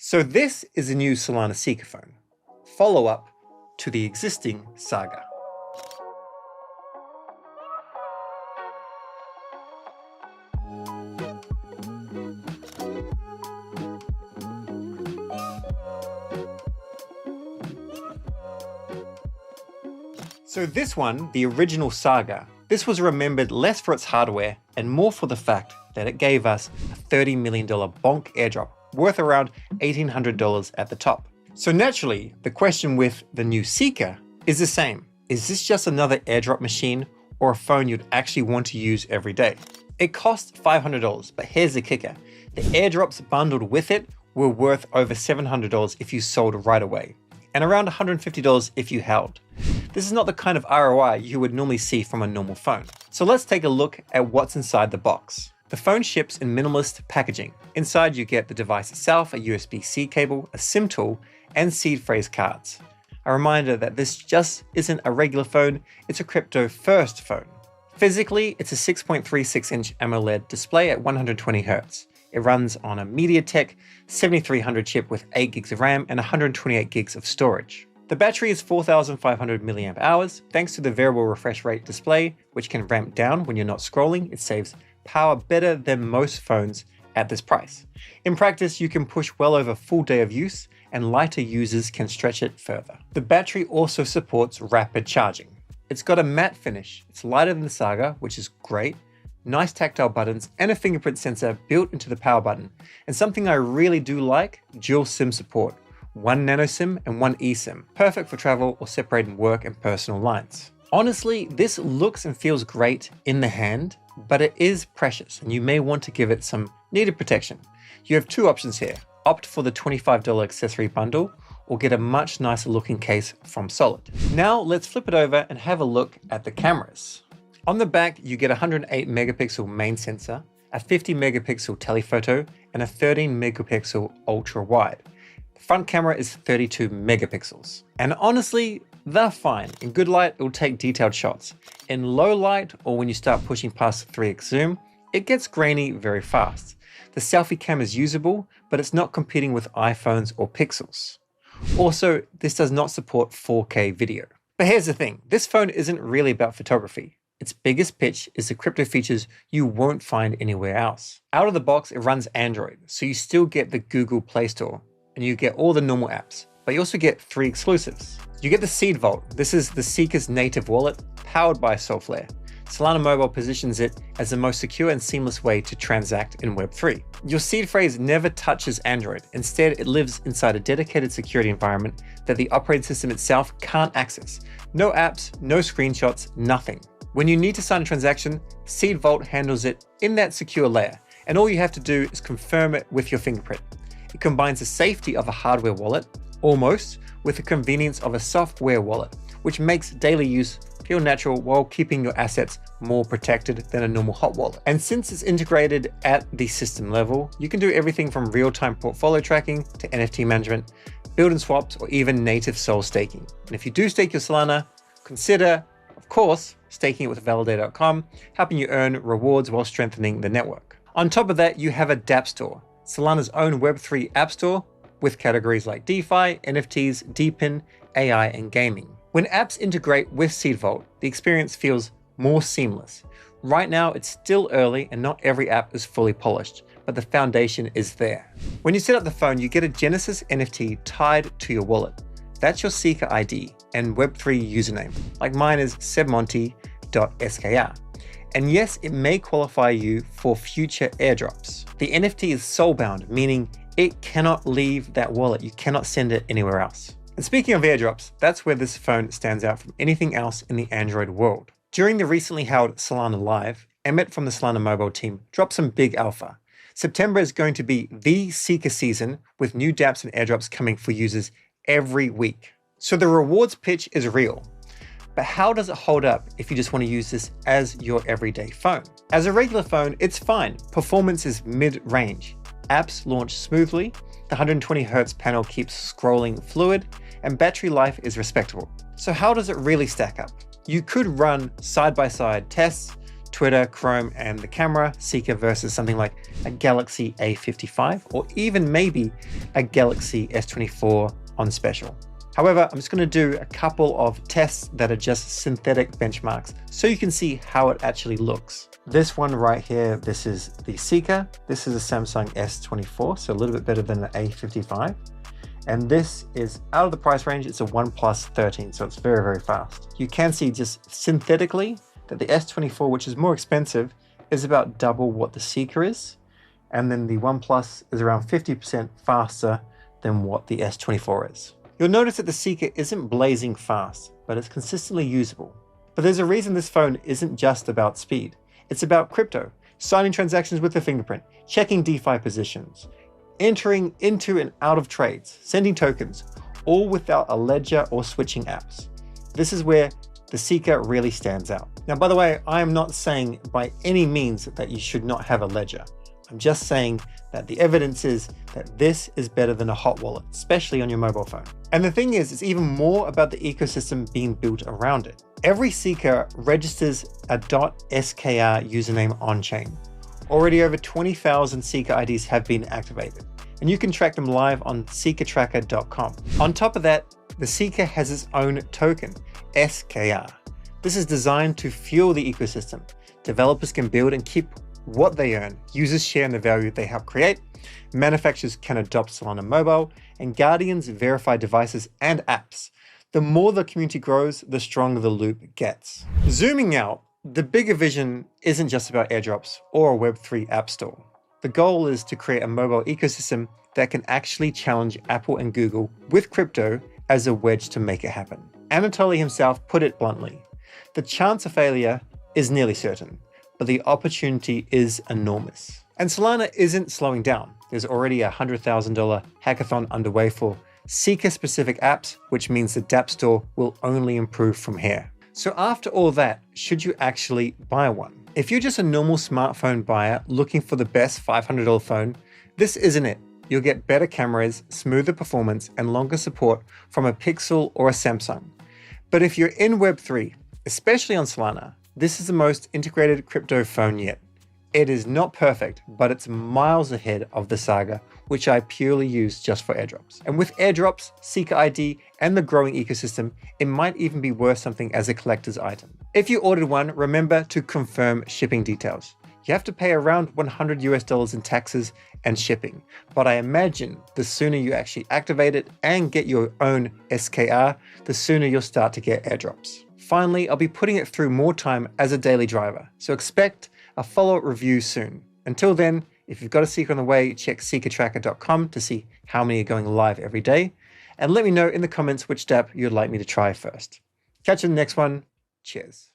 So this is a new Solana Seeker phone, follow-up to the existing Saga. So this one, the original Saga, this was remembered less for its hardware and more for the fact that it gave us a $30 million bonk airdrop worth around $1,800 at the top. So naturally, the question with the new Seeker is the same. Is this just another airdrop machine or a phone you'd actually want to use every day? It costs $500, but here's the kicker. The airdrops bundled with it were worth over $700 if you sold right away, and around $150 if you held. This is not the kind of ROI you would normally see from a normal phone. So let's take a look at what's inside the box. The phone ships in minimalist packaging. Inside you get the device itself, a USB-C cable, a SIM tool, and seed phrase cards. A reminder that this just isn't a regular phone, it's a crypto first phone. Physically, it's a 6.36-inch AMOLED display at 120 Hz. It runs on a MediaTek 7300 chip with 8 gigs of RAM and 128 gigs of storage. The battery is 4,500 mAh thanks to the variable refresh rate display, which can ramp down when you're not scrolling. It saves power better than most phones at this price. In practice, you can push well over a full day of use, and lighter users can stretch it further. The battery also supports rapid charging. It's got a matte finish, it's lighter than the Saga, which is great, nice tactile buttons, and a fingerprint sensor built into the power button. And something I really do like, dual SIM support. 1 nano SIM and 1 eSIM, perfect for travel or separating work and personal lines. Honestly, this looks and feels great in the hand, but it is precious and you may want to give it some needed protection. You have two options here. Opt for the $25 accessory bundle or get a much nicer looking case from Solid. Now let's flip it over and have a look at the cameras. On the back, you get a 108 megapixel main sensor, a 50 megapixel telephoto, and a 13 megapixel ultra wide. The front camera is 32 megapixels. And honestly, they're fine. In good light, it will take detailed shots. In low light, or when you start pushing past 3x zoom, it gets grainy very fast. The selfie cam is usable, but it's not competing with iPhones or Pixels. Also, this does not support 4K video. But here's the thing, this phone isn't really about photography. Its biggest pitch is the crypto features you won't find anywhere else. Out of the box, it runs Android, so you still get the Google Play Store, and you get all the normal apps, but you also get 3 exclusives. You get the Seed Vault. This is the Seeker's native wallet, powered by Solflare. Solana Mobile positions it as the most secure and seamless way to transact in Web3. Your seed phrase never touches Android. Instead, it lives inside a dedicated security environment that the operating system itself can't access. No apps, no screenshots, nothing. When you need to sign a transaction, Seed Vault handles it in that secure layer, and all you have to do is confirm it with your fingerprint. It combines the safety of a hardware wallet, almost, with the convenience of a software wallet, which makes daily use feel natural while keeping your assets more protected than a normal hot wallet. And since it's integrated at the system level, you can do everything from real-time portfolio tracking to NFT management, build and swaps, or even native Sol staking. And if you do stake your Solana, consider, of course, staking it with Validator.com, helping you earn rewards while strengthening the network. On top of that, you have a dApp store, Solana's own Web3 app store with categories like DeFi, NFTs, DePIN, AI, and gaming. When apps integrate with Seed Vault, the experience feels more seamless. Right now, it's still early and not every app is fully polished, but the foundation is there. When you set up the phone, you get a Genesis NFT tied to your wallet. That's your Seeker ID and Web3 username, like mine is sebmonty.skr. And yes, it may qualify you for future airdrops. The NFT is soulbound, meaning it cannot leave that wallet. You cannot send it anywhere else. And speaking of airdrops, that's where this phone stands out from anything else in the Android world. During the recently held Solana Live, Emmett from the Solana Mobile team dropped some big alpha. September is going to be the Seeker season with new dApps and airdrops coming for users every week. So the rewards pitch is real. But how does it hold up if you just want to use this as your everyday phone? As a regular phone, it's fine. Performance is mid-range. Apps launch smoothly, the 120 Hz panel keeps scrolling fluid, and battery life is respectable. So how does it really stack up? You could run side-by-side tests Twitter, Chrome, and the camera, Seeker versus something like a Galaxy A55, or even maybe a Galaxy S24 on special. However, I'm just going to do a couple of tests that are just synthetic benchmarks so you can see how it actually looks. This one right here, this is the Seeker. This is a Samsung S24, so a little bit better than the A55. And this is out of the price range. It's a OnePlus 13, so it's very, very fast. You can see just synthetically that the S24, which is more expensive, is about double what the Seeker is. And then the OnePlus is around 50% faster than what the S24 is. You'll notice that the Seeker isn't blazing fast, but it's consistently usable. But there's a reason this phone isn't just about speed. It's about crypto, signing transactions with the fingerprint, checking DeFi positions, entering into and out of trades, sending tokens, all without a ledger or switching apps. This is where the Seeker really stands out. Now, by the way, I am not saying by any means that you should not have a ledger. I'm just saying that the evidence is that this is better than a hot wallet, especially on your mobile phone. And the thing is, it's even more about the ecosystem being built around it. Every Seeker registers a .skr username on-chain. Already over 20,000 Seeker IDs have been activated, and you can track them live on seekertracker.com. On top of that, the Seeker has its own token, SKR. This is designed to fuel the ecosystem. Developers can build and keep what they earn, users share in the value they help create, manufacturers can adopt Solana Mobile, and guardians verify devices and apps. The more the community grows, the stronger the loop gets. Zooming out, the bigger vision isn't just about airdrops or a Web3 app store. The goal is to create a mobile ecosystem that can actually challenge Apple and Google with crypto as a wedge to make it happen. Anatoly himself put it bluntly: the chance of failure is nearly certain, but the opportunity is enormous. And Solana isn't slowing down. There's already a $100,000 hackathon underway for Seeker-specific apps, which means the dApp store will only improve from here. So after all that, should you actually buy one? If you're just a normal smartphone buyer looking for the best $500 phone, this isn't it. You'll get better cameras, smoother performance, and longer support from a Pixel or a Samsung. But if you're in Web3, especially on Solana, this is the most integrated crypto phone yet. It is not perfect, but it's miles ahead of the Saga, which I purely use just for airdrops. And with airdrops, Seeker ID, and the growing ecosystem, it might even be worth something as a collector's item. If you ordered one, remember to confirm shipping details. You have to pay around $100 in taxes and shipping, but I imagine the sooner you actually activate it and get your own SKR, the sooner you'll start to get airdrops. Finally, I'll be putting it through more time as a daily driver, so expect a follow-up review soon. Until then, if you've got a Seeker on the way, check seekertracker.com to see how many are going live every day, and let me know in the comments which dApp you'd like me to try first. Catch you in the next one. Cheers.